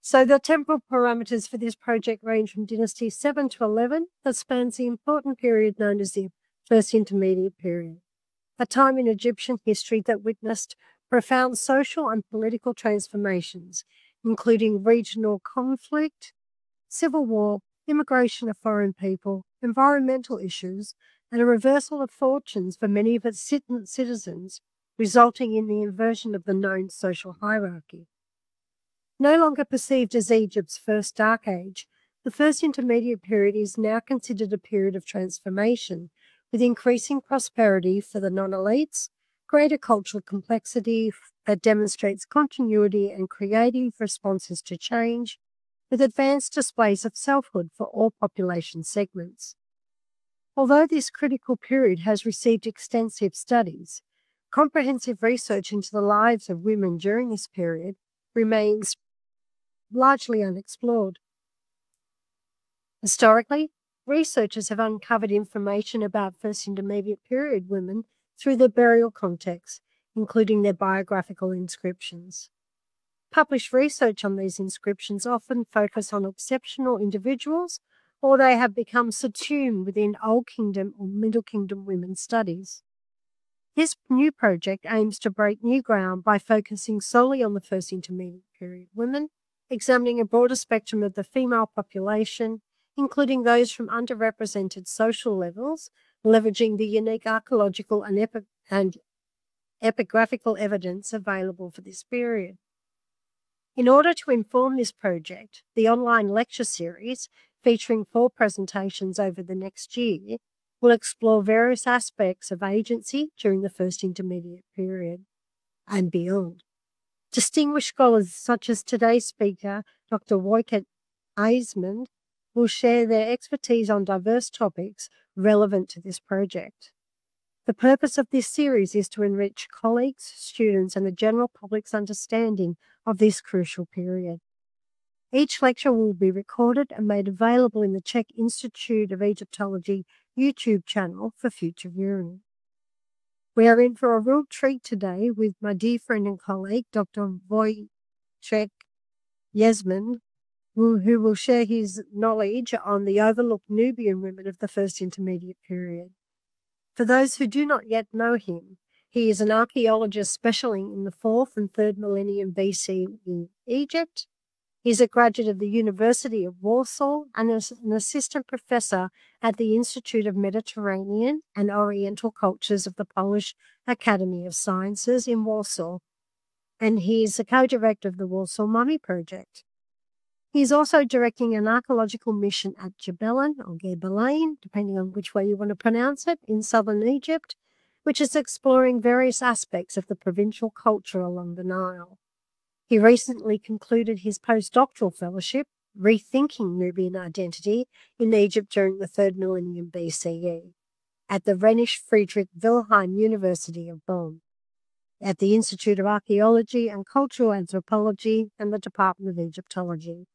So the temporal parameters for this project range from dynasty 7 to 11 that spans the important period known as the First Intermediate Period, a time in Egyptian history that witnessed profound social and political transformations, including regional conflict, civil war, immigration of foreign people, environmental issues, and a reversal of fortunes for many of its citizens, resulting in the inversion of the known social hierarchy. No longer perceived as Egypt's first dark age, the First Intermediate Period is now considered a period of transformation, with increasing prosperity for the non-elites, greater cultural complexity that demonstrates continuity and creative responses to change, with advanced displays of selfhood for all population segments. Although this critical period has received extensive studies, comprehensive research into the lives of women during this period remains largely unexplored. Historically, researchers have uncovered information about First Intermediate Period women through their burial context, including their biographical inscriptions. Published research on these inscriptions often focus on exceptional individuals, or they have become subsumed within Old Kingdom or Middle Kingdom women's studies. This new project aims to break new ground by focusing solely on the First Intermediate Period women, examining a broader spectrum of the female population, including those from underrepresented social levels, leveraging the unique archaeological and epigraphical evidence available for this period. In order to inform this project, the online lecture series, featuring 4 presentations over the next year, will explore various aspects of agency during the First Intermediate Period and beyond. Distinguished scholars such as today's speaker, Dr. Wojciech Ejsmond, will share their expertise on diverse topics relevant to this project. The purpose of this series is to enrich colleagues, students, and the general public's understanding of this crucial period. Each lecture will be recorded and made available in the Czech Institute of Egyptology YouTube channel for future viewing. We are in for a real treat today with my dear friend and colleague, Dr. Wojciech Ejsmond, who will share his knowledge on the overlooked Nubian women of the First Intermediate Period. For those who do not yet know him, he is an archaeologist specializing in the 4th and 3rd millennium BC in Egypt. He is a graduate of the University of Warsaw and is an assistant professor at the Institute of Mediterranean and Oriental Cultures of the Polish Academy of Sciences in Warsaw, and he is the co-director of the Warsaw Mummy Project. He is also directing an archaeological mission at Jebelen, or Gebelein, depending on which way you want to pronounce it, in southern Egypt, which is exploring various aspects of the provincial culture along the Nile. He recently concluded his postdoctoral fellowship, Rethinking Nubian Identity in Egypt during the 3rd millennium BCE, at the Rhenish Friedrich Wilhelm University of Bonn, at the Institute of Archaeology and Cultural Anthropology and the Department of Egyptology.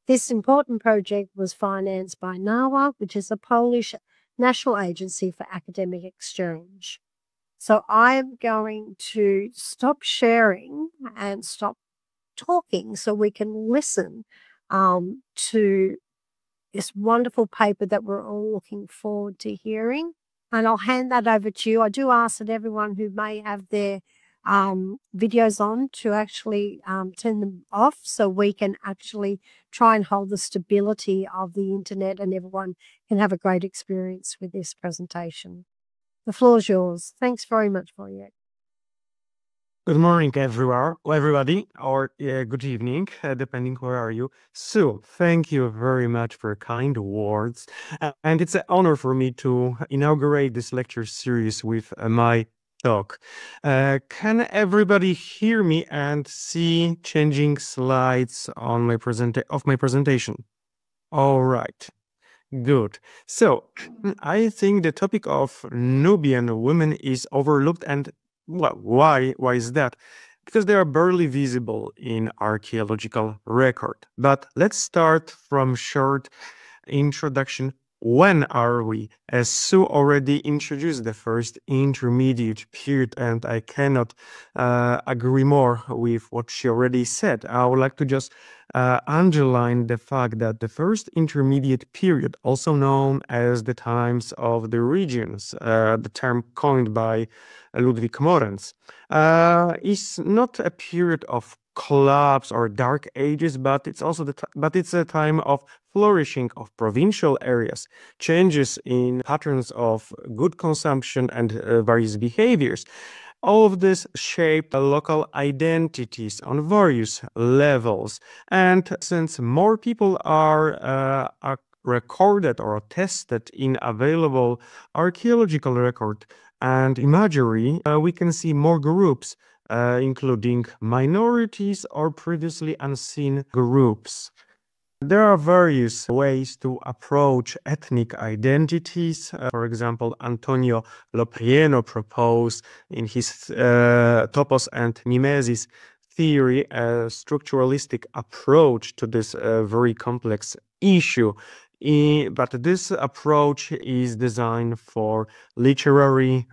This important project was financed by NAWA, which is the Polish National Agency for Academic Exchange. So I'm going to stop sharing and stop talking so we can listen to this wonderful paper that we're all looking forward to hearing. And I'll hand that over to you. I do ask that everyone who may have their videos on to actually turn them off so we can actually try and hold the stability of the internet and everyone can have a great experience with this presentation. The floor is yours. Thanks very much, Wojciech. Good morning, everybody, or good evening, depending where are you. So, thank you very much for kind words. And it's an honor for me to inaugurate this lecture series with my talk. Can everybody hear me and see changing slides on my presentation? All right. Good. So, I think the topic of Nubian women is overlooked, and well, why is that? Because they are barely visible in archaeological record. But let's start from short introduction. When are we? As Sue already introduced the First Intermediate Period, and I cannot agree more with what she already said. I would like to just underline the fact that the first intermediate period, also known as the times of the regions, the term coined by Ludwig Morens, is not a period of collapse or dark ages, but it's also it's a time of flourishing of provincial areas, changes in patterns of good consumption and various behaviors. All of this shaped local identities on various levels. And since more people are recorded or attested in available archaeological record and imagery, we can see more groups, including minorities or previously unseen groups. There are various ways to approach ethnic identities. For example, Antonio Loprieno proposed in his topos and mimesis theory a structuralistic approach to this very complex issue. But this approach is designed for literary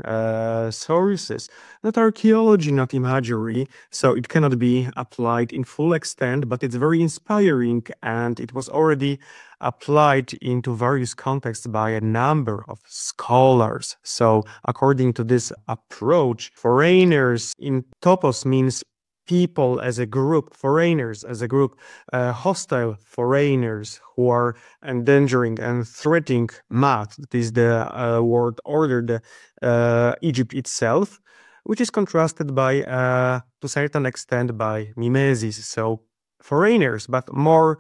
sources, not archaeology, not imagery, so it cannot be applied in full extent, but it's very inspiring, and it was already applied into various contexts by a number of scholars. So according to this approach, foreigners in topos means people as a group, foreigners as a group, hostile foreigners who are endangering and threatening math, that is the world order, the Egypt itself, which is contrasted by, to a certain extent, by mimesis. So foreigners, but more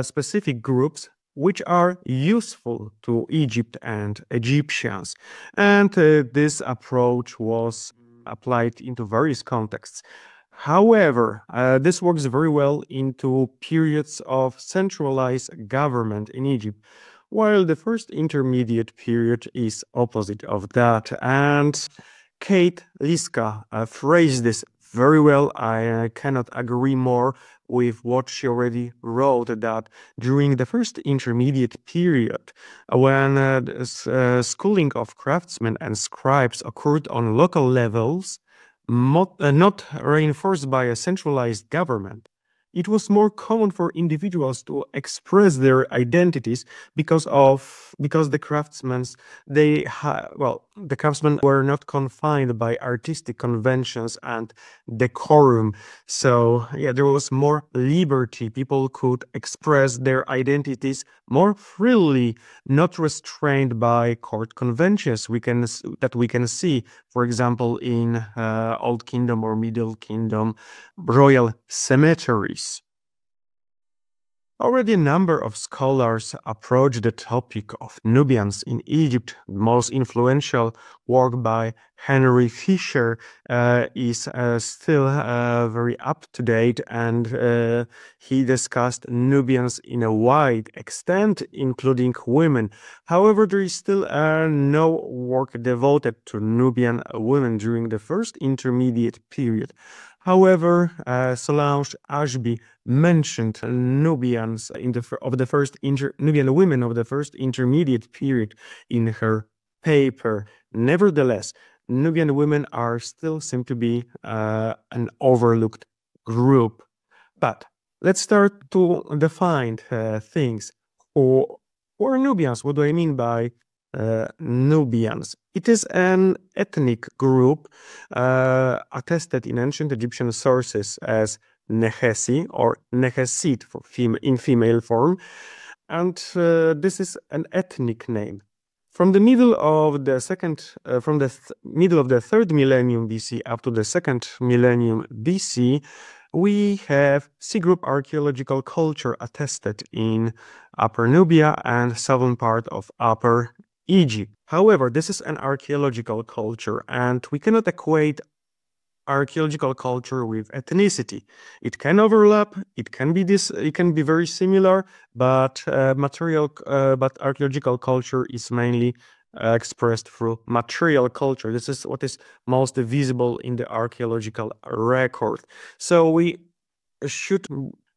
specific groups which are useful to Egypt and Egyptians. And this approach was applied into various contexts. However, this works very well into periods of centralized government in Egypt, while the first intermediate period is opposite of that. And Kate Liska phrased this very well. I cannot agree more with what she already wrote, that during the first intermediate period, when schooling of craftsmen and scribes occurred on local levels, not reinforced by a centralized government, it was more common for individuals to express their identities because the craftsmen were not confined by artistic conventions and decorum. So yeah, there was more liberty. People could express their identities more freely, not restrained by court conventions we can see, for example, in Old Kingdom or Middle Kingdom royal cemeteries. Already a number of scholars approach the topic of Nubians in Egypt. The most influential work by Henry Fisher is still very up to date, and he discussed Nubians in a wide extent, including women. However, there is still no work devoted to Nubian women during the first intermediate period. However, Solange Ashby mentioned Nubians Nubian women of the first intermediate period in her paper. Nevertheless, Nubian women are still seem to be an overlooked group. But let's start to define things. Who are Nubians? What do I mean by Nubians? It is an ethnic group attested in ancient Egyptian sources as Nehesi or Nehesit in female form, and this is an ethnic name. From the middle of the middle of the 3rd millennium BC up to the 2nd millennium BC, we have C group archaeological culture attested in Upper Nubia and southern part of Upper Egypt. However, this is an archaeological culture, and we cannot equate archaeological culture with ethnicity. It can overlap, it can be very similar, but archaeological culture is mainly expressed through material culture. This is what is most visible in the archaeological record. So we should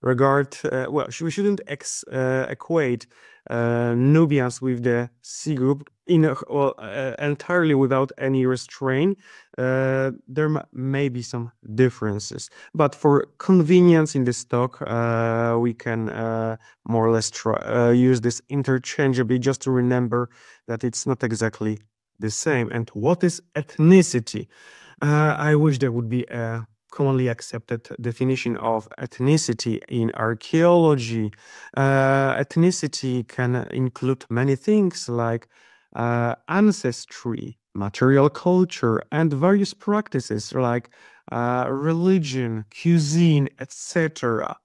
well, we shouldn't equate Nubians with the C group entirely without any restraint. There may be some differences, but for convenience in this talk, we can more or less use this interchangeably, just to remember that it's not exactly the same. And what is ethnicity? I wish there would be a commonly accepted definition of ethnicity in archaeology. Ethnicity can include many things like ancestry, material culture, and various practices like religion, cuisine, etc.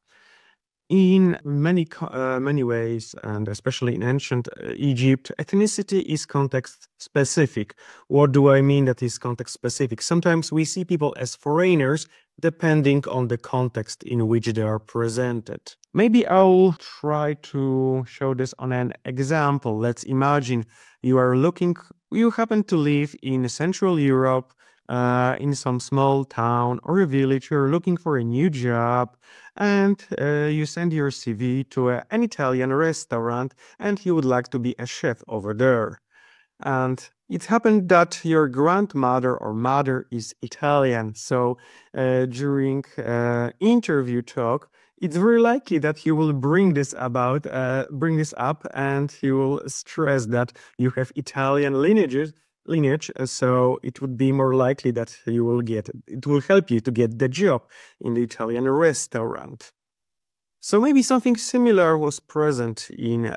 In many ways, and especially in ancient Egypt, ethnicity is context specific. What do I mean that is context specific? Sometimes we see people as foreigners depending on the context in which they are presented. Maybe I'll try to show this on an example. Let's imagine you happen to live in Central Europe, in some small town or a village. You're looking for a new job, and you send your CV to an Italian restaurant, and you would like to be a chef over there. And it happened that your grandmother or mother is Italian. So during interview talk, it's very likely that you will bring this up, and you will stress that you have Italian lineage, so it would be more likely that it will help you to get the job in the Italian restaurant. So maybe something similar was present in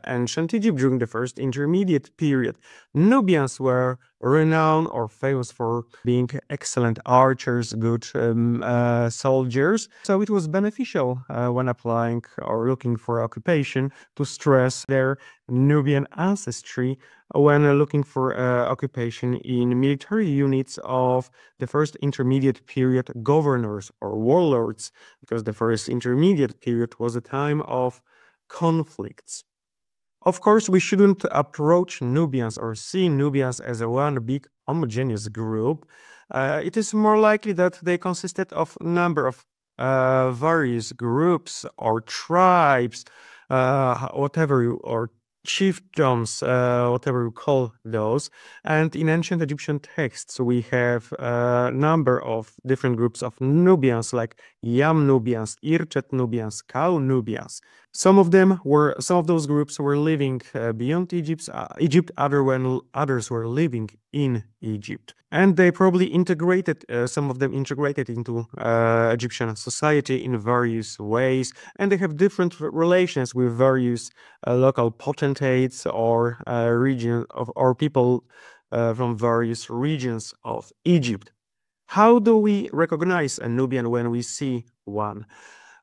ancient Egypt during the first intermediate period. Nubians were renowned or famous for being excellent archers, good soldiers. So it was beneficial when applying or looking for occupation to stress their Nubian ancestry when looking for occupation in military units of the first intermediate period governors or warlords, because the first intermediate period was a time of conflicts. Of course, we shouldn't approach Nubians or see Nubians as a one big homogeneous group. It is more likely that they consisted of a number of various groups or tribes, or chiefdoms, whatever you call those. And in ancient Egyptian texts, we have a number of different groups of Nubians, like Yam Nubians, Irchet Nubians, Cow Nubians. Some of those groups were living beyond Egypt, others were living in Egypt. And they probably some of them integrated into Egyptian society in various ways, and they have different relations with various local potentates or people from various regions of Egypt. How do we recognize a Nubian when we see one?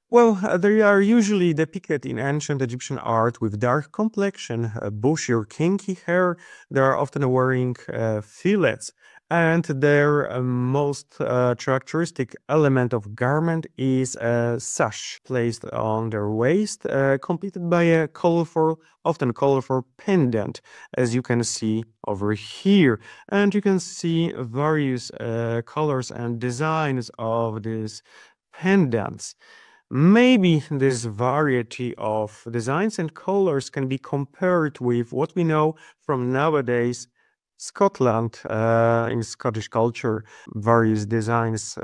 Well, they are usually depicted in ancient Egyptian art with dark complexion, bushy or kinky hair. They are often wearing fillets, and their most characteristic element of garment is a sash placed on their waist, completed by a often colorful pendant, as you can see over here. And you can see various colors and designs of these pendants. Maybe this variety of designs and colors can be compared with what we know from nowadays Scotland, in Scottish culture, various designs,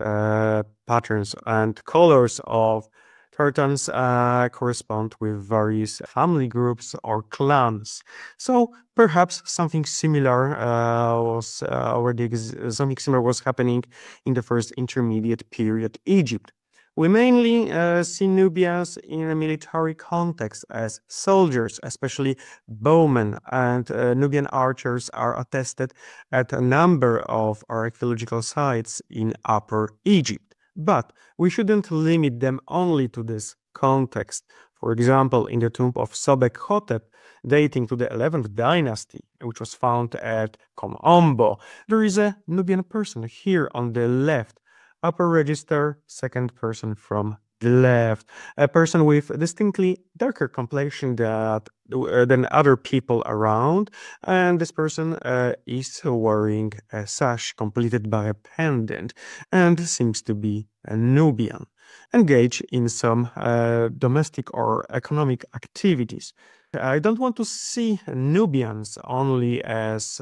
patterns, and colors of tartans correspond with various family groups or clans. So perhaps something similar was happening in the first intermediate period Egypt. We mainly see Nubians in a military context as soldiers, especially bowmen, and Nubian archers are attested at a number of archaeological sites in Upper Egypt. But we shouldn't limit them only to this context. For example, in the tomb of Sobek-Hotep, dating to the 11th dynasty, which was found at Kom Ombo, there is a Nubian person here on the left, upper register, second person from the left, a person with a distinctly darker complexion than other people around, and this person is wearing a sash completed by a pendant and seems to be a Nubian, engaged in some domestic or economic activities. I don't want to see Nubians only as,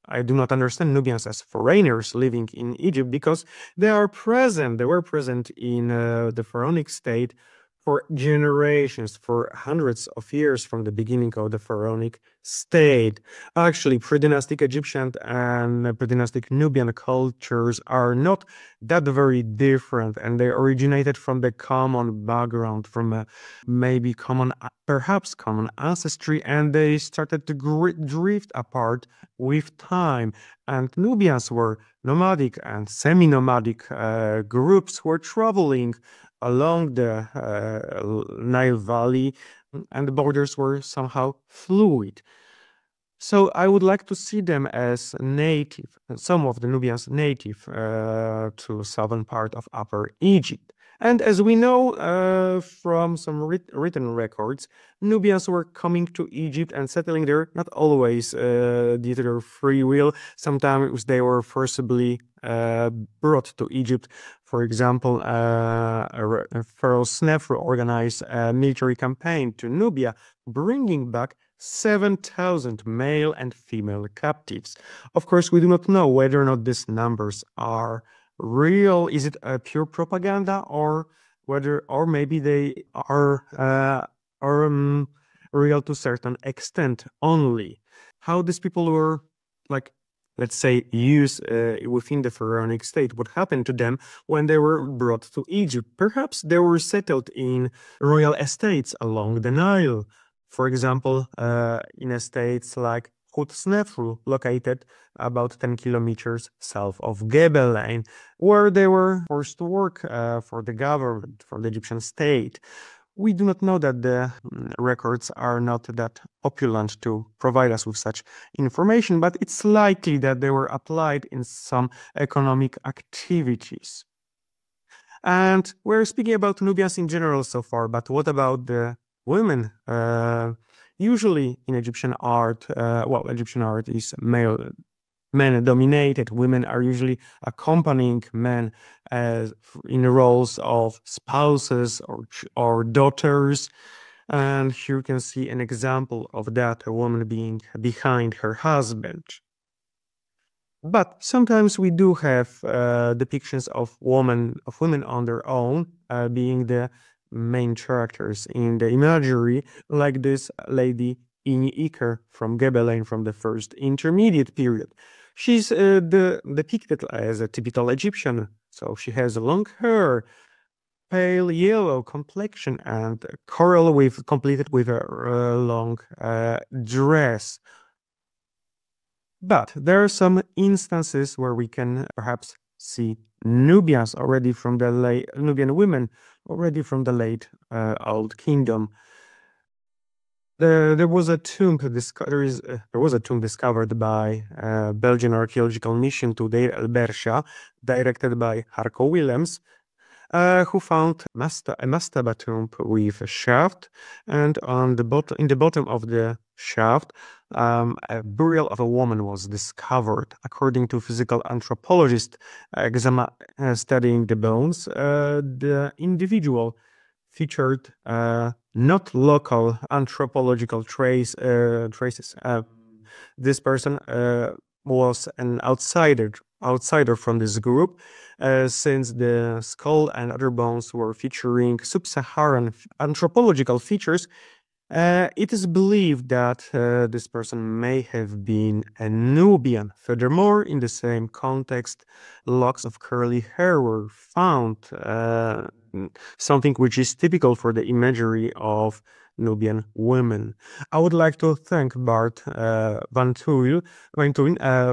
I do not understand Nubians as foreigners living in Egypt because they were present in the pharaonic state for generations, for hundreds of years from the beginning of the pharaonic state. Actually, pre-dynastic Egyptian and pre-dynastic Nubian cultures are not that very different, and they originated from the common background, from a maybe perhaps common ancestry, and they started to drift apart with time. And Nubians were nomadic and semi-nomadic groups who were traveling along the Nile Valley, and the borders were somehow fluid. So I would like to see them as native, some of the Nubians native to southern part of Upper Egypt. And as we know from some written records, Nubians were coming to Egypt and settling there, not always due to their free will. Sometimes they were forcibly brought to Egypt. For example, Pharaoh Snefru organized a military campaign to Nubia, bringing back 7,000 male and female captives. Of course, we do not know whether or not these numbers are real. Is it a pure propaganda, or maybe they are real to a certain extent only? How these people were, like, let's say, used within the pharaonic state? What happened to them when they were brought to Egypt? Perhaps they were settled in royal estates along the Nile. For example, in estates like Hut Snefru, located about 10 kilometers south of Gebelein, where they were forced to work for the government, for the Egyptian state. We do not know that the records are not that opulent to provide us with such information, but it's likely that they were applied in some economic activities. And we're speaking about Nubians in general so far, but what about the women? Usually in Egyptian art, Egyptian art is men-dominated. Women are usually accompanying men in the roles of spouses or daughters. And here you can see an example of that, a woman being behind her husband. But sometimes we do have depictions of women on their own, being the main characters in the imagery, like this lady Ini Iker from Gebelein from the first intermediate period. She's depicted as a typical Egyptian, so she has long hair, pale yellow complexion, and coral completed with a long dress. But there are some instances where we can perhaps see Nubians already from the Nubian women already from the late Old Kingdom. There was a tomb discovered by Belgian archaeological mission to Deir el Bersha, directed by Harco Willems, who found a mastaba tomb with a shaft, and in the bottom of the shaft, a burial of a woman was discovered. According to physical anthropologist studying the bones, the individual featured not local anthropological traces. This person was an outsider from this group, since the skull and other bones were featuring sub-Saharan anthropological features. It is believed that this person may have been a Nubian. Furthermore, in the same context, locks of curly hair were found, something which is typical for the imagery of Nubian women. I would like to thank Bart van Tuyl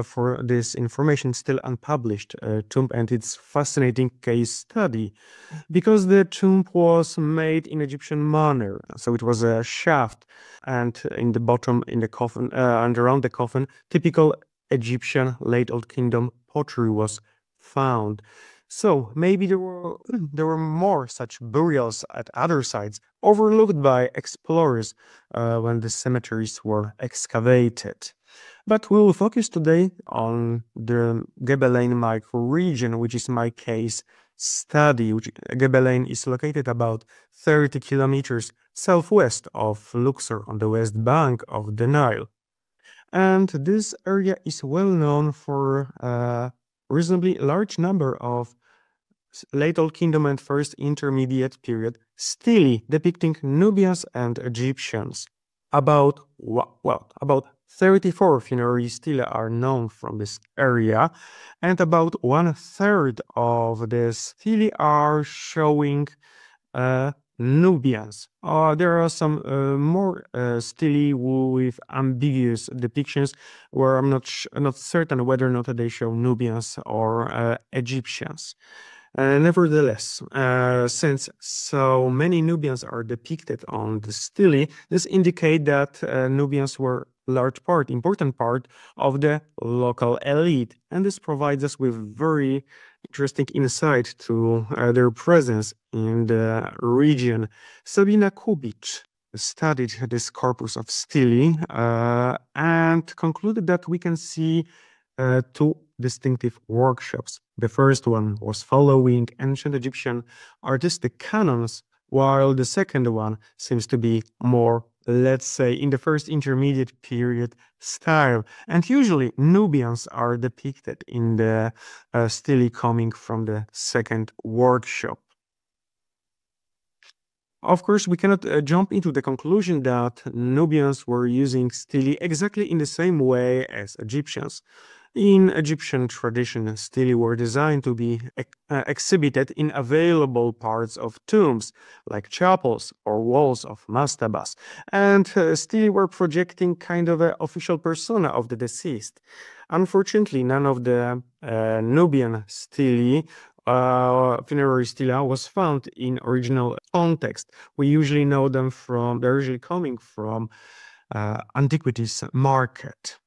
for this information, still unpublished tomb, and its fascinating case study, because the tomb was made in Egyptian manner. So it was a shaft, and in the bottom, in the coffin, and around the coffin, typical Egyptian late Old Kingdom pottery was found. So maybe there were more such burials at other sites overlooked by explorers when the cemeteries were excavated. But we will focus today on the Gebelein microregion, which is my case study. Gebelein is located about 30 kilometers southwest of Luxor on the west bank of the Nile. And this area is well known for a reasonably large number of late Old Kingdom and First Intermediate period stelae depicting Nubians and Egyptians. About 34 funerary stelae are known from this area, and about 1/3 of the stelae are showing Nubians. There are some more stelae with ambiguous depictions where I'm not certain whether or not they show Nubians or Egyptians. Nevertheless, since so many Nubians are depicted on the stele, this indicates that Nubians were important part of the local elite, and this provides us with very interesting insight to their presence in the region. Sabina Kubic studied this corpus of stele and concluded that we can see two distinctive workshops. The first one was following ancient Egyptian artistic canons, while the second one seems to be more, let's say, in the first intermediate period style. And usually Nubians are depicted in the stele coming from the second workshop. Of course, we cannot jump into the conclusion that Nubians were using stele exactly in the same way as Egyptians. In Egyptian tradition, stele were designed to be exhibited in available parts of tombs, like chapels or walls of mastabas, and stele were projecting kind of an official persona of the deceased. Unfortunately, none of the Nubian stele funerary stela was found in original context. We usually know them they're usually coming from antiquities market.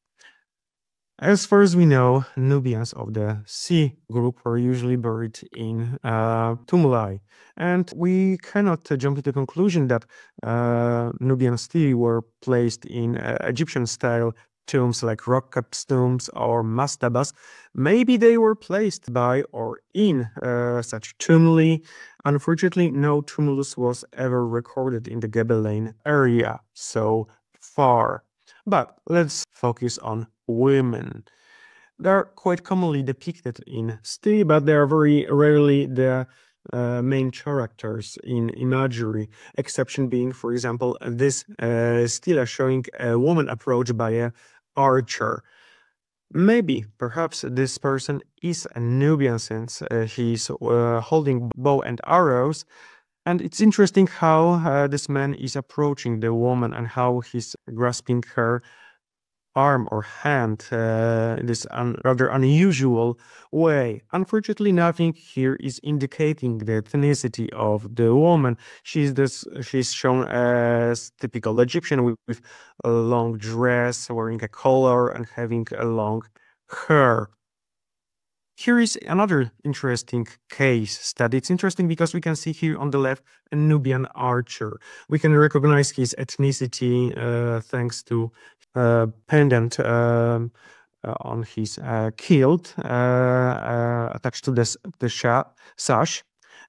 As far as we know, Nubians of the C group were usually buried in tumuli, and we cannot jump to the conclusion that Nubian stele were placed in Egyptian-style tombs like rock-cut tombs or mastabas. Maybe they were placed by or in such tumuli. Unfortunately, no tumulus was ever recorded in the Gebelein area so far. But let's focus on women. They're quite commonly depicted in stele, but they are very rarely the main characters in imagery. Exception being, for example, this stele showing a woman approached by an archer. Maybe, perhaps this person is a Nubian since he's holding bow and arrows. And it's interesting how this man is approaching the woman and how he's grasping her arm or hand in this rather unusual way. Unfortunately, nothing here is indicating the ethnicity of the woman. She's shown as typical Egyptian with a long dress, wearing a collar and having a long hair. Here is another interesting case study. It's interesting because we can see here on the left a Nubian archer. We can recognize his ethnicity thanks to pendant on his kilt attached to the sash,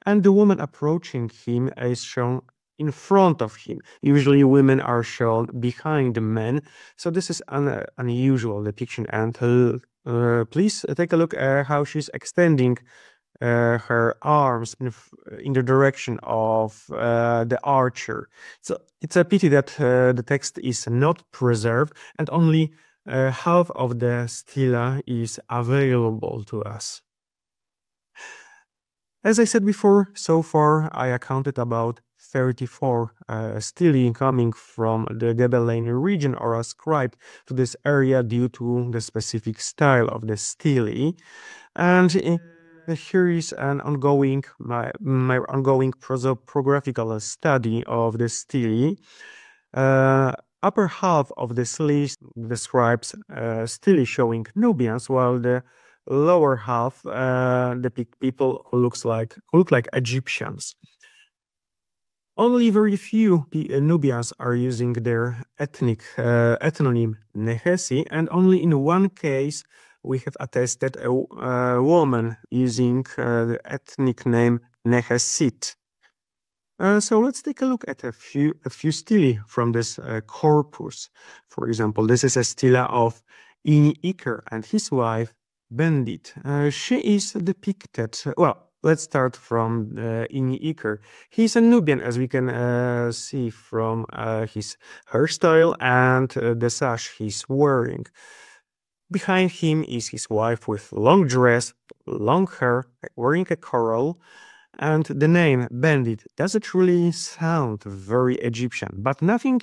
and the woman approaching him is shown in front of him. Usually women are shown behind the men, so this is an unusual depiction. And please take a look at how she's extending her arms in the direction of the archer. So it's a pity that the text is not preserved and only half of the stela is available to us. As I said before, so far I accounted about 34 stelae coming from the Gebelein region or ascribed to this area due to the specific style of the stele. And here is an ongoing, my ongoing prosopographical study of the stele. Upper half of the stele describes stele showing Nubians, while the lower half depict people who look like Egyptians. Only very few Nubians are using their ethnic ethnonym Nehesi, and only in one case we have attested a woman using the ethnic name Nehesit. So let's take a look at a few stelae from this corpus. For example, this is a stela of Iker and his wife Bendit. She is depicted. Well, let's start from Iker. He's a Nubian, as we can see from his hairstyle and the sash he's wearing. Behind him is his wife with long dress, long hair, wearing a coral. And the name Bandit doesn't really sound very Egyptian, but nothing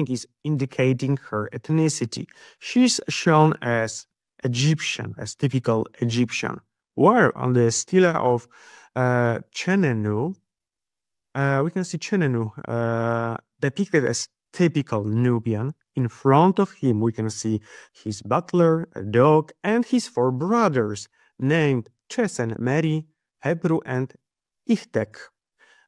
is indicating her ethnicity. She's shown as Egyptian, as typical Egyptian. While on the stela of Chenenu, we can see Chenenu depicted as typical Nubian. In front of him, we can see his butler, a dog, and his 4 brothers, named Chesen, Mary, Hebrew, and Ihtek.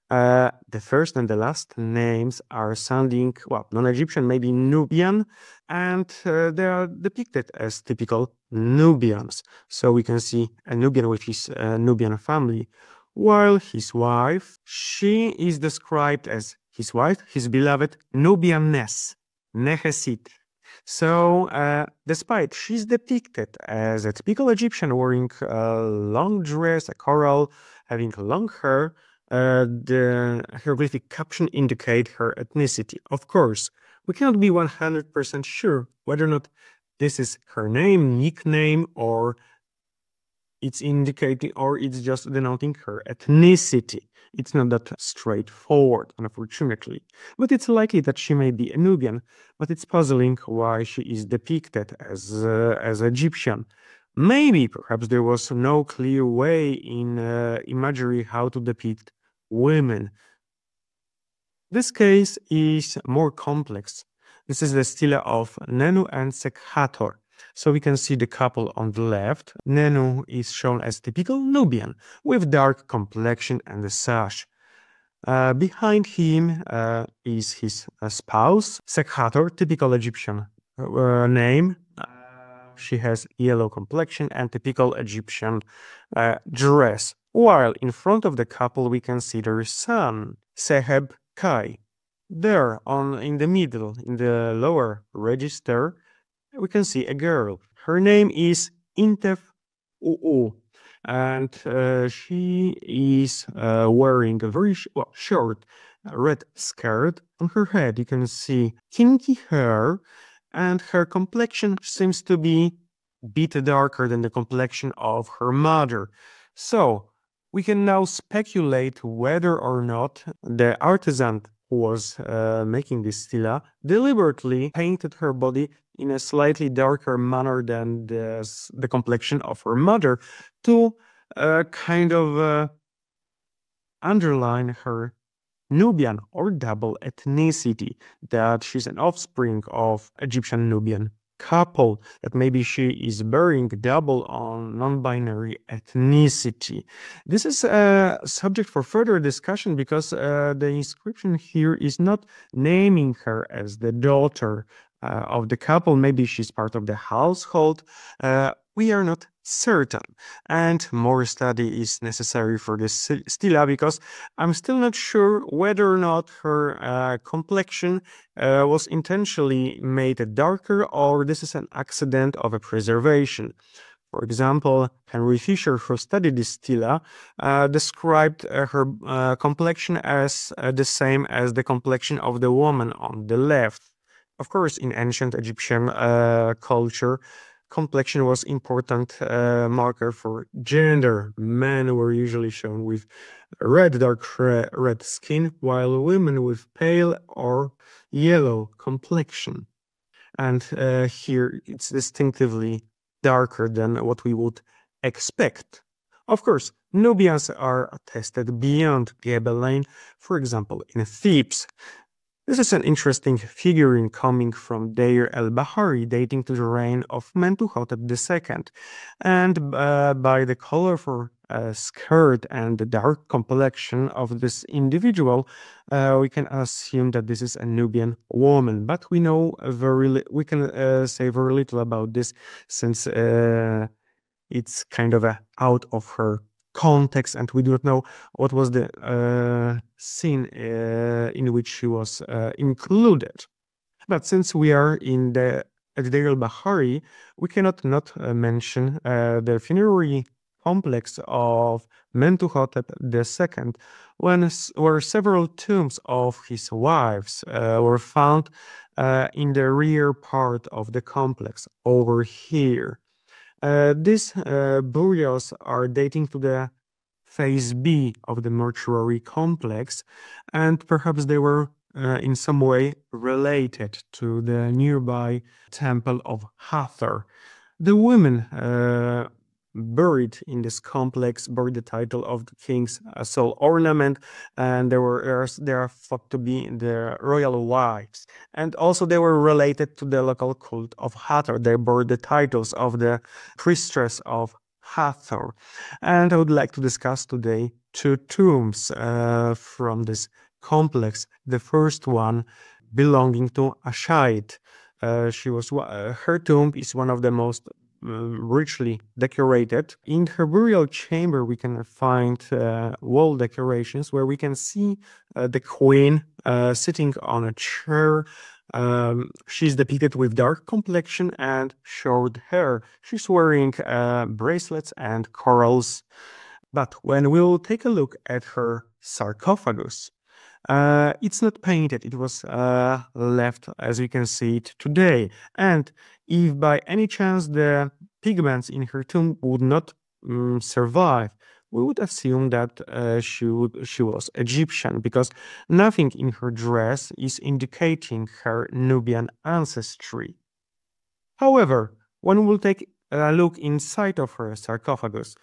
The first and the last names are sounding, well, non-Egyptian, maybe Nubian, and they are depicted as typical Nubians. So we can see a Nubian with his Nubian family, while his wife, she is described as his wife, his beloved Nubianess, Nehesit. So, despite she's depicted as a typical Egyptian wearing a long dress, a coral, having long hair, the hieroglyphic caption indicate her ethnicity. Of course, we cannot be 100% sure whether or not this is her name, nickname, or it's indicating, or it's just denoting her ethnicity. It's not that straightforward, unfortunately. But it's likely that she may be a Nubian, but it's puzzling why she is depicted as Egyptian. Maybe, perhaps, there was no clear way in imagery how to depict women. This case is more complex. This is the stela of Nenu and Sekhator. So we can see the couple on the left. Nenu is shown as typical Nubian, with dark complexion and a sash. Behind him is his spouse, Sekhator, typical Egyptian name. She has yellow complexion and typical Egyptian dress. While in front of the couple we can see their son, Seheb Kai. There, in the middle, in the lower register, we can see a girl. Her name is Intef Uu, and she is wearing a very short red skirt. On her head, you can see kinky hair, and her complexion seems to be a bit darker than the complexion of her mother. So, we can now speculate whether or not the artisan who was making this stela deliberately painted her body in a slightly darker manner than the complexion of her mother to kind of underline her Nubian or double ethnicity, that she's an offspring of Egyptian-Nubian couple, that maybe she is bearing double on non-binary ethnicity. This is a subject for further discussion because the inscription here is not naming her as the daughter of the couple. Maybe she's part of the household. We are not certain, and more study is necessary for this stela because I'm still not sure whether or not her complexion was intentionally made darker, or this is an accident of a preservation. For example, Henry Fisher, who studied this stela, described her complexion as the same as the complexion of the woman on the left. Of course, in ancient Egyptian culture, complexion was important marker for gender. Men were usually shown with dark red skin, while women with pale or yellow complexion. And here it's distinctively darker than what we would expect. Of course, Nubians are attested beyond Gebelein, for example, in Thebes. This is an interesting figurine coming from Deir el-Bahari, dating to the reign of Mentuhotep II. And by the colorful skirt and the dark complexion of this individual, we can assume that this is a Nubian woman. But we know we can say very little about this, since it's kind of out of her context, and we do not know what was the scene in which she was included. But since we are in the Deir el-Bahari, we cannot not mention the funerary complex of Mentuhotep II, where several tombs of his wives were found in the rear part of the complex over here. These burials are dating to the phase B of the mortuary complex, and perhaps they were in some way related to the nearby temple of Hathor. The women buried in this complex bore the title of the king's sole ornament, and they are thought to be the royal wives. And also they were related to the local cult of Hathor. They bore the titles of the priestess of Hathor. And I would like to discuss today two tombs from this complex. The first one belonging to Ashait. Her tomb is one of the most richly decorated. In her burial chamber, we can find wall decorations where we can see the queen sitting on a chair. She's depicted with dark complexion and short hair. She's wearing bracelets and corals. But when we'll take a look at her sarcophagus, it's not painted. It was left as we can see it today. And if by any chance the pigments in her tomb would not survive, we would assume that she was Egyptian, because nothing in her dress is indicating her Nubian ancestry. However, when we'll take a look inside of her sarcophagus,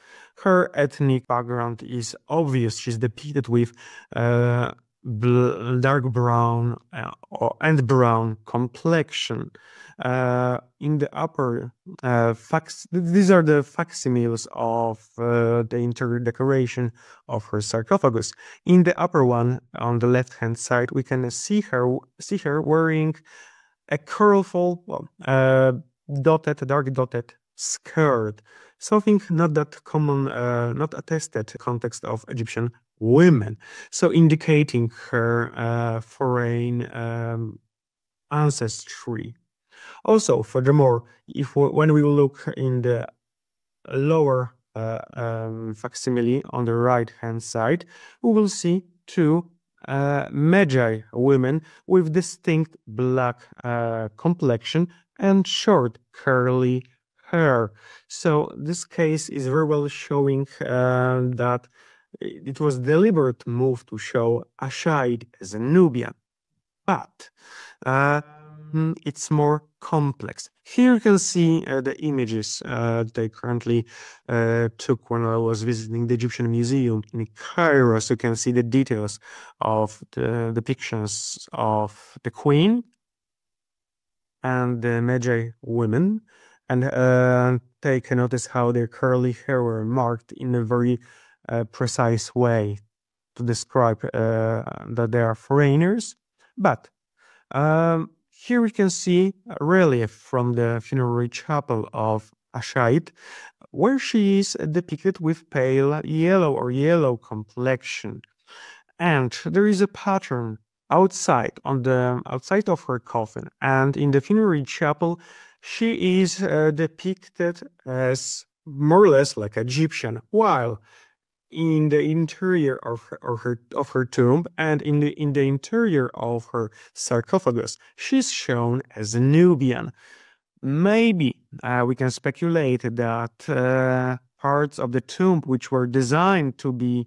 her ethnic background is obvious. She's depicted with dark brown and brown complexion. In the upper these are the facsimiles of the interior decoration of her sarcophagus. In the upper one, on the left-hand side, we can see her wearing a colorful, dark dotted skirt, something not that common, not attested context of Egyptian women, so indicating her foreign ancestry. Also, furthermore, when we look in the lower facsimile on the right-hand side, we will see two Magi women with distinct black complexion and short curly hair. So this case is very well showing that it was a deliberate move to show Ashait as a Nubian. But it's more complex. Here you can see the images they currently took when I was visiting the Egyptian Museum in Cairo. So you can see the details of the depictions of the queen and the Magi women, and take a notice how their curly hair were marked in a very precise way to describe that they are foreigners. But here we can see a relief from the funerary chapel of Ashait, where she is depicted with pale yellow or yellow complexion. And there is a pattern outside of her coffin, and in the funerary chapel she is depicted as more or less like Egyptian, while in the interior of her tomb and in the interior of her sarcophagus, she's shown as a Nubian. Maybe we can speculate that parts of the tomb which were designed to be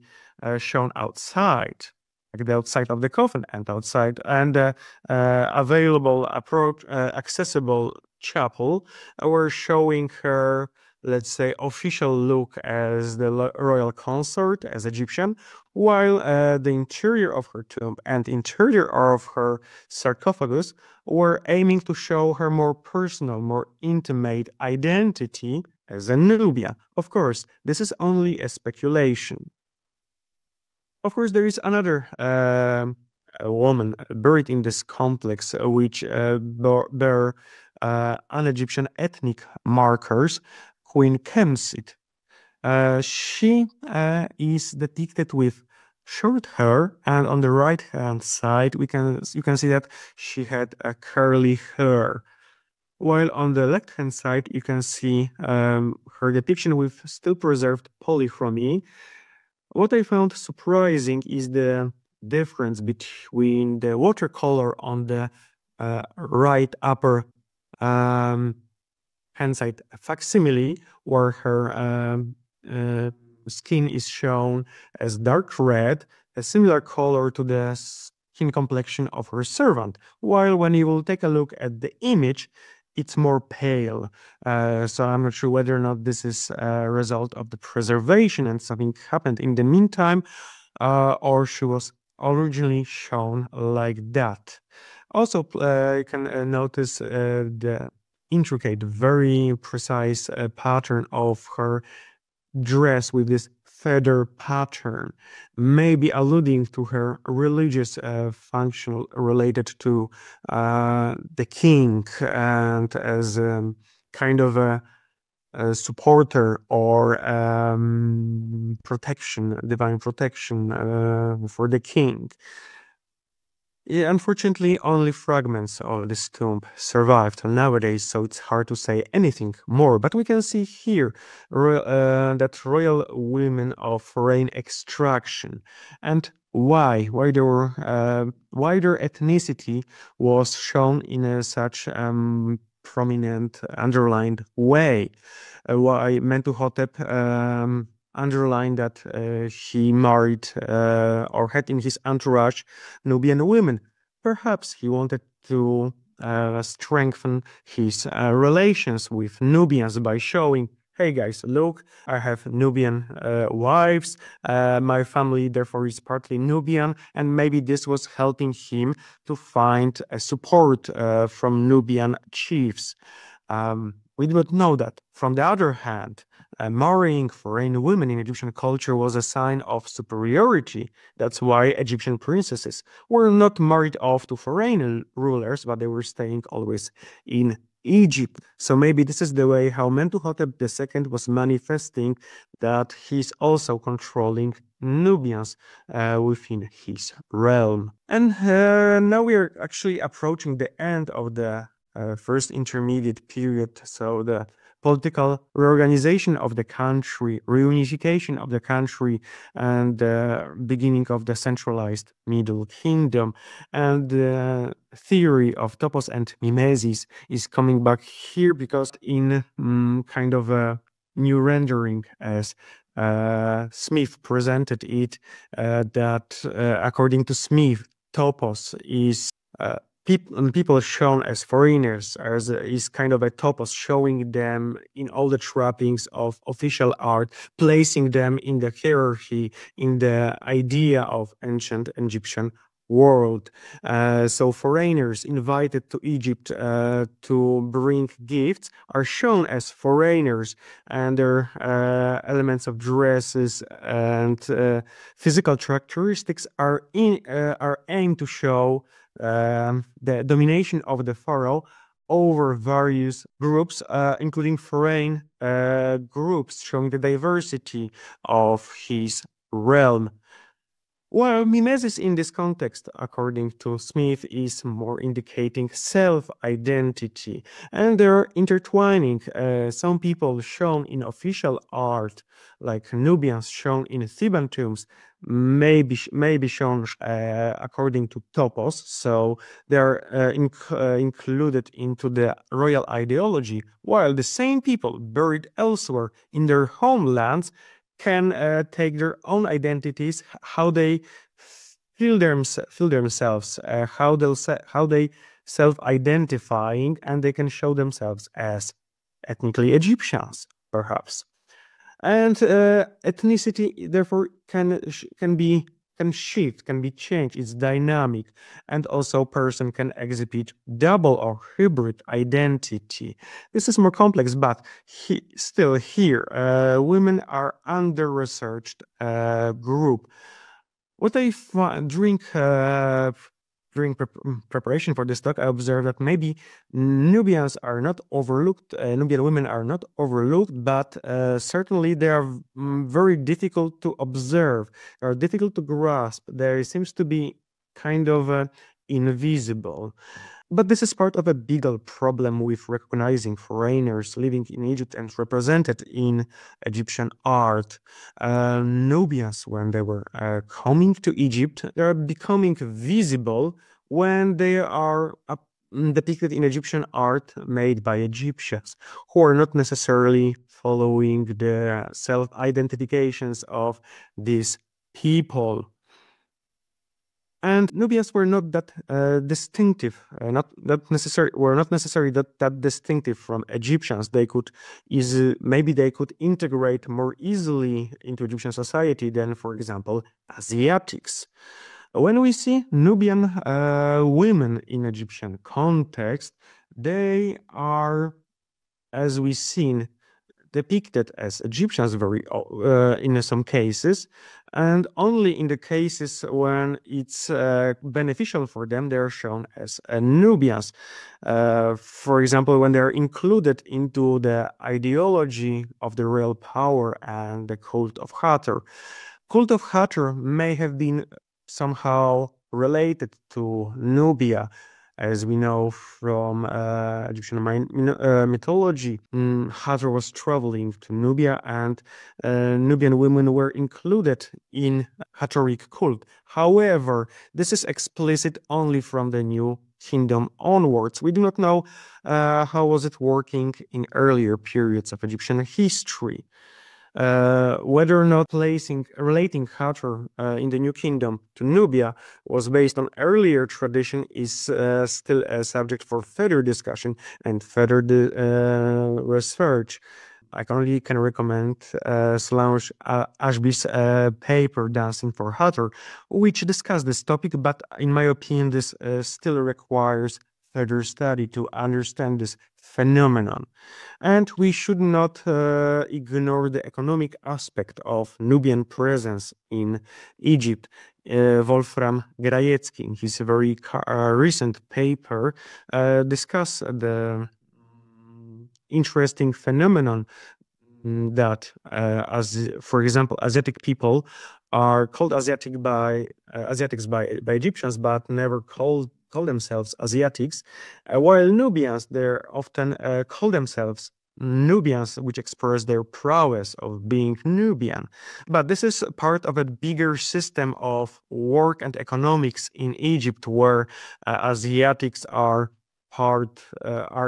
shown outside, like the outside of the coffin and outside, and available accessible chapel, were showing her let's say, official look as the royal consort, as Egyptian, while the interior of her tomb and interior of her sarcophagus were aiming to show her more personal, more intimate identity as a Nubian. Of course, this is only a speculation. Of course, there is another a woman buried in this complex, which bear un-Egyptian ethnic markers, Queen Kemsit. She is depicted with short hair, and on the right hand side you can see that she had a curly hair, while on the left hand side you can see her depiction with still preserved polychromy. What I found surprising is the difference between the watercolor on the right upper hand side facsimile, where her skin is shown as dark red, a similar color to the skin complexion of her servant, while when you will take a look at the image, it's more pale. So I'm not sure whether or not this is a result of the preservation and something happened in the meantime, or she was originally shown like that. Also, you can notice the intricate, very precise pattern of her dress with this feather pattern, maybe alluding to her religious function related to the king, and as kind of a supporter or protection, divine protection for the king. Yeah, unfortunately, only fragments of this tomb survived nowadays, so it's hard to say anything more. But we can see here that royal women of foreign extraction, and why their ethnicity was shown in such prominent, underlined way. Why Mentuhotep underlined that he married or had in his entourage Nubian women. Perhaps he wanted to strengthen his relations with Nubians by showing, hey guys, look, I have Nubian wives, my family therefore is partly Nubian, and maybe this was helping him to find support from Nubian chiefs. We do not know that. From the other hand, marrying foreign women in Egyptian culture was a sign of superiority. That's why Egyptian princesses were not married off to foreign rulers, but they were staying always in Egypt. So maybe this is the way how Mentuhotep II was manifesting that he's also controlling Nubians within his realm. And now we are actually approaching the end of the first intermediate period, so the political reorganization of the country, reunification of the country, and the beginning of the centralized Middle Kingdom. And the theory of topos and mimesis is coming back here because in kind of a new rendering as Smith presented it, that according to Smith, topos is people shown as foreigners, as is kind of a topos, showing them in all the trappings of official art, placing them in the hierarchy, in the idea of ancient Egyptian world. So foreigners invited to Egypt to bring gifts are shown as foreigners, and their elements of dresses and physical characteristics are aimed to show the domination of the pharaoh over various groups, including foreign groups, showing the diversity of his realm. Well, mimesis in this context, according to Smith, is more indicating self-identity, and they're intertwining. Some people shown in official art, like Nubians shown in Theban tombs, may be shown according to topos, so they're included into the royal ideology, while the same people buried elsewhere in their homelands can take their own identities, how they feel themselves, how they self-identifying, and they can show themselves as ethnically Egyptians perhaps. And ethnicity, therefore, can shift, can be changed. It's dynamic, and also person can exhibit double or hybrid identity. This is more complex, but still here, women are under-researched group. What I found during preparation for this talk, I observed that maybe Nubians are not overlooked, Nubian women are not overlooked, but certainly they are very difficult to observe, they are difficult to grasp. There seems to be kind of invisible. But this is part of a bigger problem with recognizing foreigners living in Egypt and represented in Egyptian art. Nubians, when they were coming to Egypt, they are becoming visible when they are depicted in Egyptian art made by Egyptians, who are not necessarily following the self-identifications of these people. And Nubians were not that distinctive, were not necessarily that distinctive from Egyptians. They could maybe they could integrate more easily into Egyptian society than, for example, Asiatics. When we see Nubian women in Egyptian context, they are, as we've seen, depicted as Egyptians in some cases, and only in the cases when it's beneficial for them, they're shown as Nubians. For example, when they're included into the ideology of the real power and the cult of Hathor. Cult of Hathor may have been somehow related to Nubia. As we know from Egyptian mythology, Hathor was traveling to Nubia, and Nubian women were included in Hathoric cult. However, this is explicit only from the New Kingdom onwards. We do not know how was it working in earlier periods of Egyptian history. Whether or not relating Hathor in the New Kingdom to Nubia was based on earlier tradition is still a subject for further discussion and further research. I only can recommend Solange Ashby's paper, Dancing for Hathor, which discussed this topic, but in my opinion, this still requires further study to understand this phenomenon. And we should not ignore the economic aspect of Nubian presence in Egypt. Wolfram Grajecki, in his very recent paper, discussed the interesting phenomenon that, for example, Asiatic people are called Asiatics by Egyptians, but never call themselves Asiatics, while Nubians, they're often call themselves Nubians, which express their prowess of being Nubian. But this is part of a bigger system of work and economics in Egypt, where Asiatics are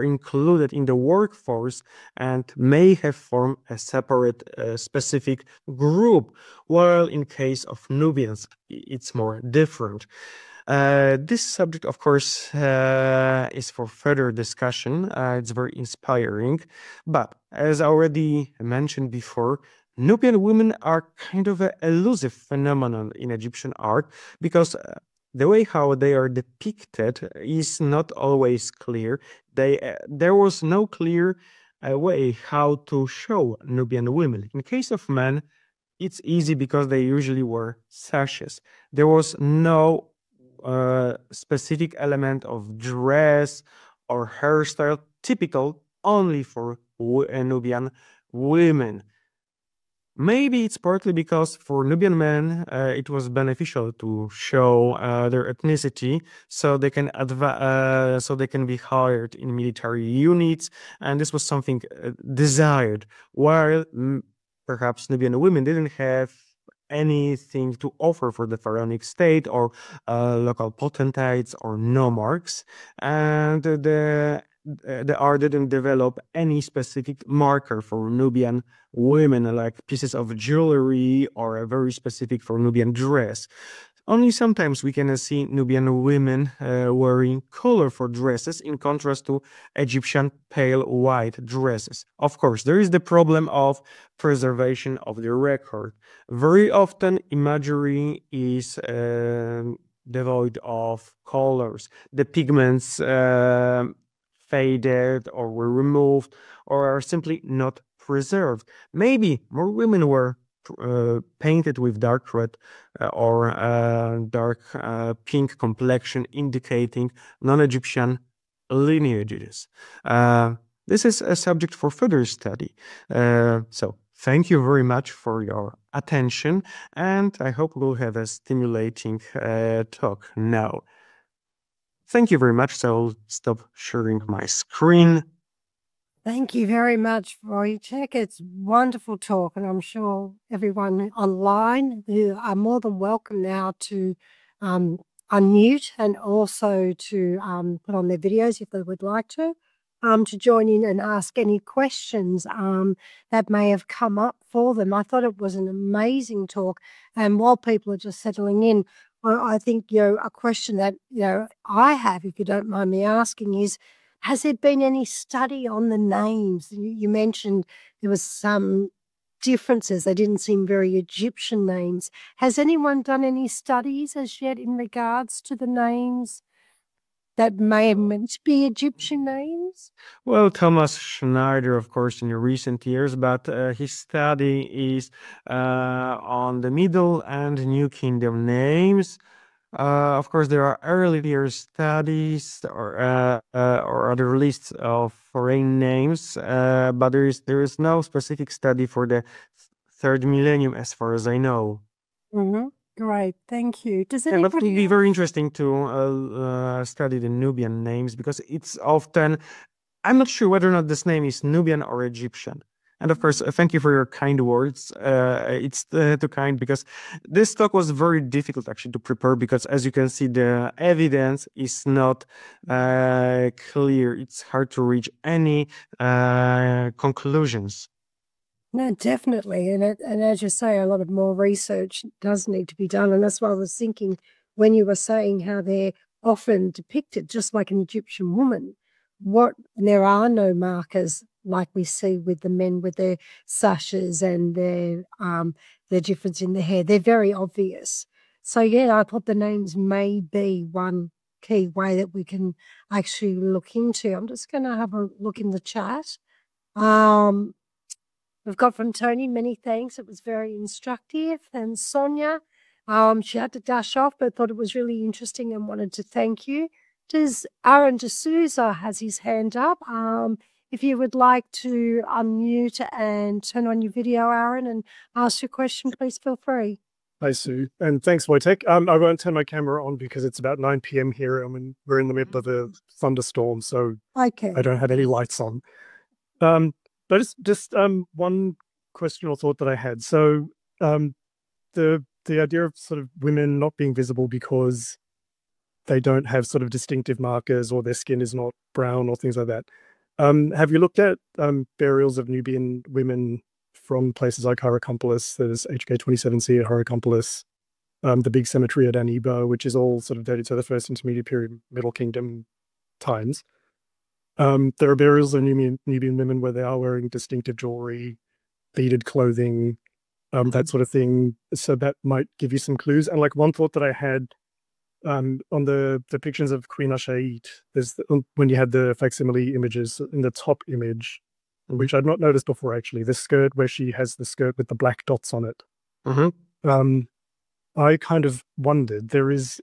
included in the workforce and may have formed a separate specific group, while in case of Nubians, it's more different. This subject, of course, is for further discussion. It's very inspiring. But as I already mentioned before, Nubian women are kind of an elusive phenomenon in Egyptian art because the way how they are depicted is not always clear. There was no clear way how to show Nubian women. In case of men, it's easy because they usually wear sashes. There was no specific element of dress or hairstyle typical only for Nubian women. Maybe it's partly because for Nubian men it was beneficial to show their ethnicity, so they can be hired in military units, and this was something desired. While perhaps Nubian women didn't have anything to offer for the pharaonic state or local potentates or nomarchs, and the art didn't develop any specific marker for Nubian women, like pieces of jewelry or a very specific for Nubian dress. Only sometimes we can see Nubian women wearing colorful dresses in contrast to Egyptian pale white dresses. Of course, there is the problem of preservation of the record. Very often, imagery is devoid of colors. The pigments faded or were removed or are simply not preserved. Maybe more women were painted with dark red or dark pink complexion, indicating non-Egyptian lineages. This is a subject for further study. So thank you very much for your attention, and I hope we'll have a stimulating talk now. Thank you very much. So I'll stop sharing my screen. Thank you very much, Wojciech. It's wonderful talk, and I'm sure everyone online who are more than welcome now to unmute and also to put on their videos if they would like to join in and ask any questions that may have come up for them. I thought it was an amazing talk, and while people are just settling in, I think a question that I have, if you don't mind me asking, is: has there been any study on the names? You mentioned there was some differences. They didn't seem very Egyptian names. Has anyone done any studies as yet in regards to the names that may have meant to be Egyptian names? Well, Thomas Schneider, of course, in recent years, but his study is on the Middle and New Kingdom names. Of course, there are earlier studies or other lists of foreign names, but there is no specific study for the third millennium, as far as I know. Mm-hmm. Great, thank you. Does it would be very interesting to study the Nubian names, because it's often, I'm not sure whether or not this name is Nubian or Egyptian. And of course, thank you for your kind words. It's too kind, because this talk was very difficult actually to prepare, because as you can see, the evidence is not clear. It's hard to reach any conclusions. No, definitely. And as you say, a lot of more research does need to be done. And that's why I was thinking when you were saying how they're often depicted just like an Egyptian woman, there are no markers like we see with the men with their sashes and their difference in the hair. They're very obvious. So yeah, I thought the names may be one key way that we can actually look into. I'm just going to have a look in the chat. We've got from Tony, many thanks. It was very instructive. And Sonia, she had to dash off, but thought it was really interesting and wanted to thank you. Aaron D'Souza has his hand up. If you would like to unmute and turn on your video, Aaron, and ask your question, please feel free. Hi, Sue. And thanks, Wojciech. I won't turn my camera on because it's about 9 p.m. here. We're in the middle of a thunderstorm, so okay. I don't have any lights on. But just one question or thought that I had. So the idea of sort of women not being visible because they don't have sort of distinctive markers or their skin is not brown or things like that. Have you looked at burials of Nubian women from places like Hierakonpolis? There's HK27C at Hierakonpolis, the big cemetery at Aniba, which is all sort of dated to the first intermediate period, Middle Kingdom times. There are burials of Nubian women where they are wearing distinctive jewelry, beaded clothing, that sort of thing. So that might give you some clues. And like one thought that I had on the depictions of Queen Ashait, there's when you had the facsimile images in the top image, which I'd not noticed before actually, the skirt where she has the skirt with the black dots on it. I kind of wondered, there is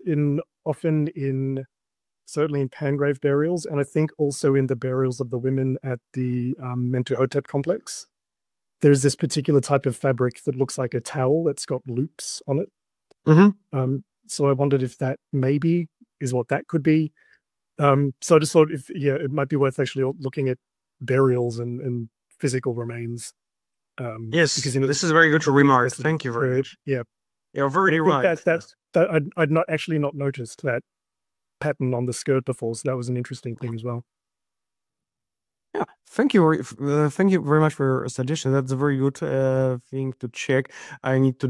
certainly in Pangrave burials, and I think also in the burials of the women at the Mentuhotep complex, there's this particular type of fabric that looks like a towel that's got loops on it. So I wondered if that maybe is what that could be. So I just thought it might be worth actually looking at burials and physical remains. Yes, because this is a very good remark. Thank you very much. Yeah, you're very right. I'd not noticed that pattern on the skirt before, so that was an interesting thing as well. Yeah, thank you very much for your suggestion. That's a very good thing to check. I need to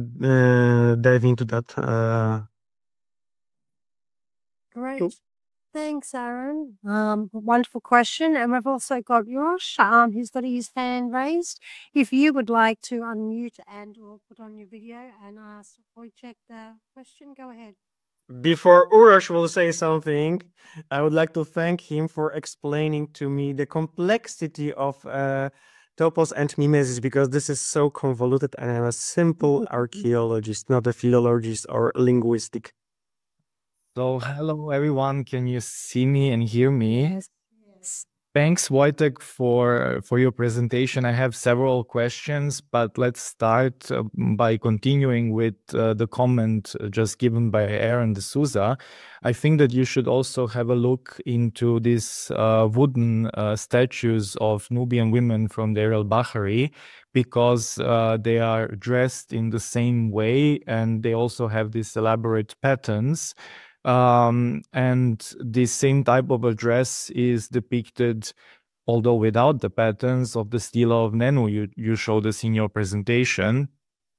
dive into that Great. Cool. Thanks, Aaron. Wonderful question. And we've also got Yosh, who's got his hand raised. If you would like to unmute and or put on your video and ask Wojciech the question, go ahead. Before Urosh will say something, I would like to thank him for explaining to me the complexity of topos and mimesis, because this is so convoluted and I'm a simple archaeologist, not a philologist or linguistic. So, hello everyone. Can you see me and hear me? Yes. Thanks, Wojciech, for your presentation. I have several questions, but let's start by continuing with the comment just given by Aaron de Souza. I think that you should also have a look into these wooden statues of Nubian women from Deir el-Bahari, because they are dressed in the same way and they also have these elaborate patterns. And the same type of a dress is depicted, although without the patterns, of the stela of Nenu. You showed us in your presentation.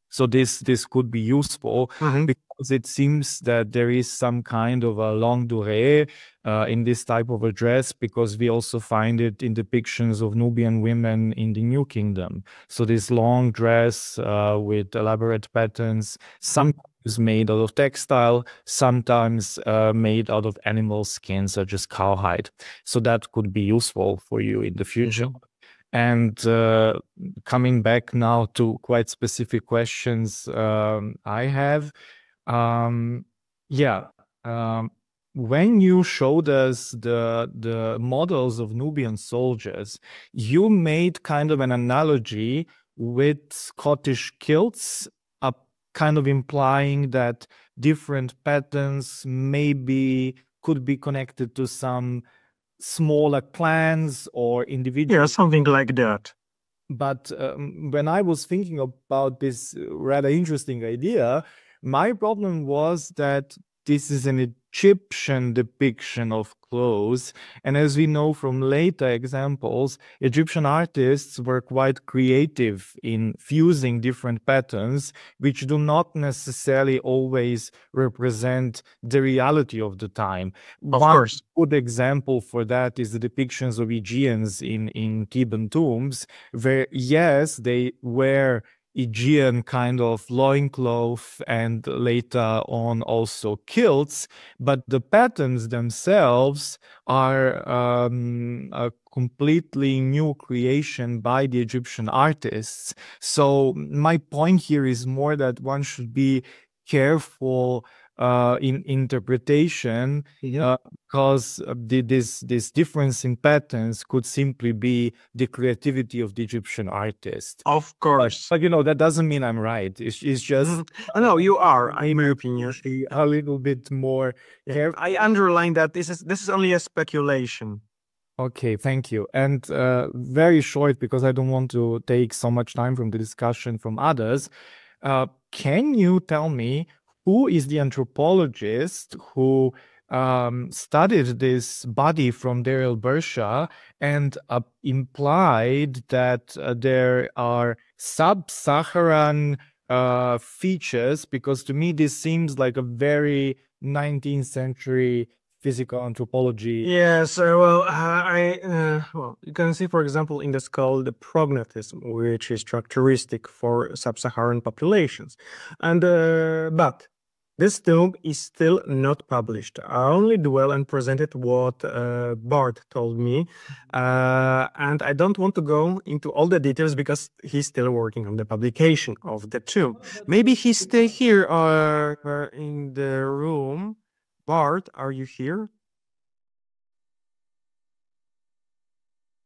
So this could be useful because it seems that there is some kind of a longue durée in this type of a dress, because we also find it in depictions of Nubian women in the New Kingdom. So this long dress with elaborate patterns, sometimes made out of textile, sometimes made out of animal skin, such as cowhide. So that could be useful for you in the future. And coming back now to quite specific questions I have. When you showed us the models of Nubian soldiers, you made kind of an analogy with Scottish kilts, kind of implying that different patterns maybe could be connected to some smaller clans or individuals. Yeah, something like that. But when I was thinking about this rather interesting idea, my problem was that this is an Egyptian depiction of clothes. And as we know from later examples, Egyptian artists were quite creative in fusing different patterns, which do not necessarily always represent the reality of the time. Of course. One good example for that is the depictions of Aegeans in Theban tombs, where, yes, they wear Aegean kind of loincloth and later on also kilts, but the patterns themselves are a completely new creation by the Egyptian artists. So my point here is more that one should be careful in interpretation, because this difference in patterns could simply be the creativity of the Egyptian artist. Of course. But that doesn't mean I'm right. It's just no, you are, in my opinion. A little bit more careful. I underline that this is only a speculation. Okay, thank you. And very short, because I don't want to take so much time from the discussion from others. Can you tell me who is the anthropologist who studied this body from Deir el-Barsha and implied that there are sub-Saharan features? Because to me this seems like a very 19th century physical anthropology. Yes, well, you can see, for example, in the skull, the prognatism, which is characteristic for sub-Saharan populations. And but this tomb is still not published. I only dwell and presented what Bart told me, and I don't want to go into all the details because he's still working on the publication of the tomb. Maybe he's still here in the room. Bart, are you here?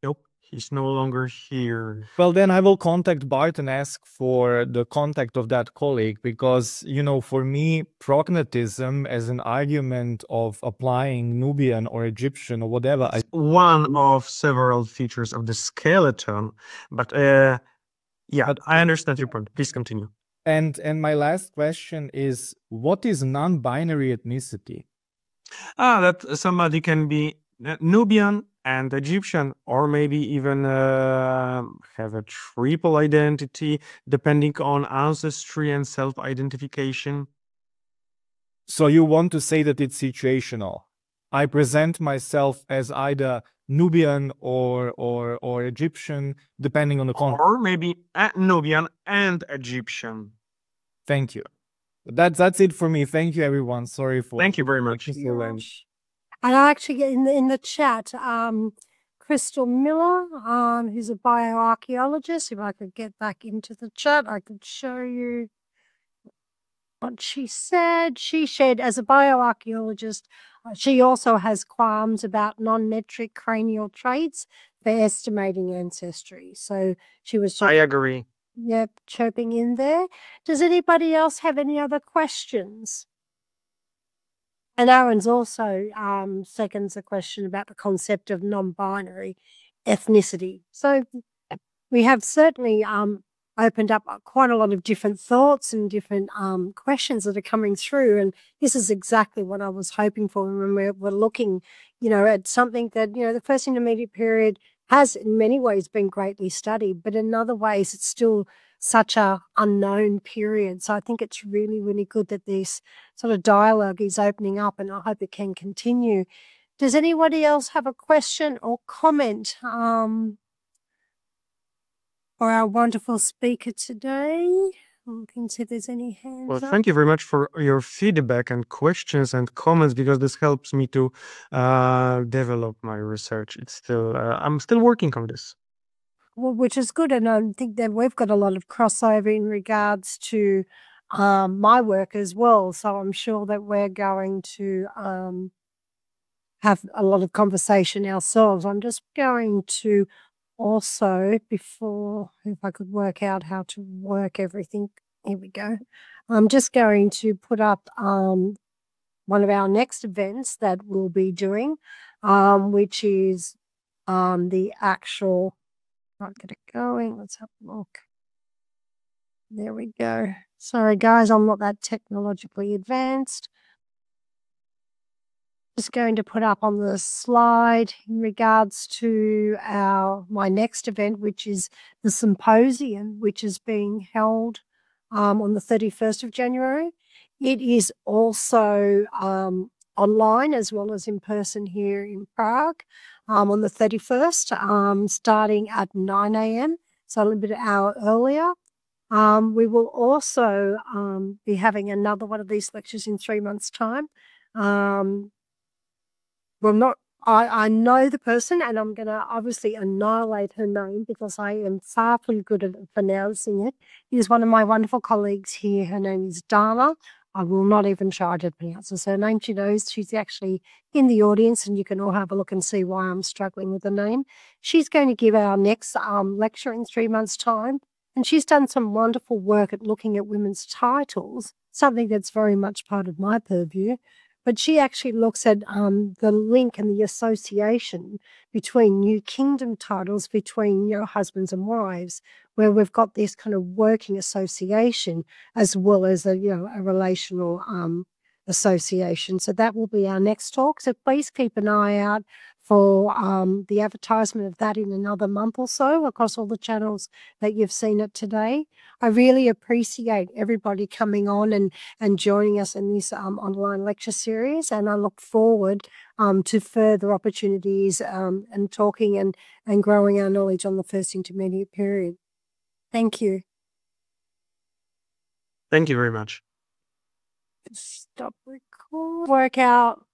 Nope, he's no longer here. Well, then I will contact Bart and ask for the contact of that colleague, because, for me, prognatism as an argument of applying Nubian or Egyptian or whatever. It's one of several features of the skeleton, but I understand your point. Please continue. And my last question is, what is non-binary ethnicity? That somebody can be Nubian and Egyptian, or maybe even have a triple identity, depending on ancestry and self-identification. So you want to say that it's situational? I present myself as either Nubian or Egyptian, depending on the context. Or maybe Nubian and Egyptian. Thank you. That's it for me. Thank you, everyone. Sorry for. Thank you very much. And I actually get in the chat, Crystal Miller, who's a bioarchaeologist. If I could get back into the chat, I could show you what she said. She shared, as a bioarchaeologist, she also has qualms about non-metric cranial traits for estimating ancestry. So she was. I agree. Yep, chirping in there. Does anybody else have any other questions? And Aaron's also seconds a question about the concept of non-binary ethnicity. So we have certainly opened up quite a lot of different thoughts and different questions that are coming through. And this is exactly what I was hoping for when we're looking, at something that, the first intermediate period has in many ways been greatly studied, but in other ways it's still such a unknown period. So I think it's really, really good that this sort of dialogue is opening up, and I hope it can continue. Does anybody else have a question or comment for our wonderful speaker today? I can see if there's any hands Well, up. thank you very much for your feedback and questions and comments, because this helps me to develop my research. It's still, I'm still working on this. Well, which is good, and I think that we've got a lot of crossover in regards to my work as well. So I'm sure that we're going to have a lot of conversation ourselves. I'm just going to also, before, if I could work out how to work everything, here we go. I'm just going to put up one of our next events that we'll be doing, which is the actual, I'll get it going. Let's have a look. There we go. Sorry, guys, I'm not that technologically advanced. Just going to put up on the slide in regards to my next event, which is the symposium, which is being held on the 31st of January. It is also online as well as in person here in Prague on the 31st, starting at 9 a.m., so a little bit an hour earlier. We will also be having another one of these lectures in 3 months' time. I know the person, and I'm going to obviously annihilate her name because I am far from good at pronouncing it. It is one of my wonderful colleagues here. Her name is Dana. I will not even try to pronounce her surname. She knows. She's actually in the audience, and you can all have a look and see why I'm struggling with the name. She's going to give our next lecture in 3 months' time, and she's done some wonderful work at looking at women's titles, something that's very much part of my purview. But she actually looks at the link and the association between New Kingdom titles between husbands and wives, where we've got this kind of working association as well as a relational association. So that will be our next talk. So please keep an eye out for the advertisement of that in another month or so across all the channels that you've seen it today. I really appreciate everybody coming on and joining us in this online lecture series, and I look forward to further opportunities and talking and growing our knowledge on the first intermediate period. Thank you. Thank you very much. Stop record. Work out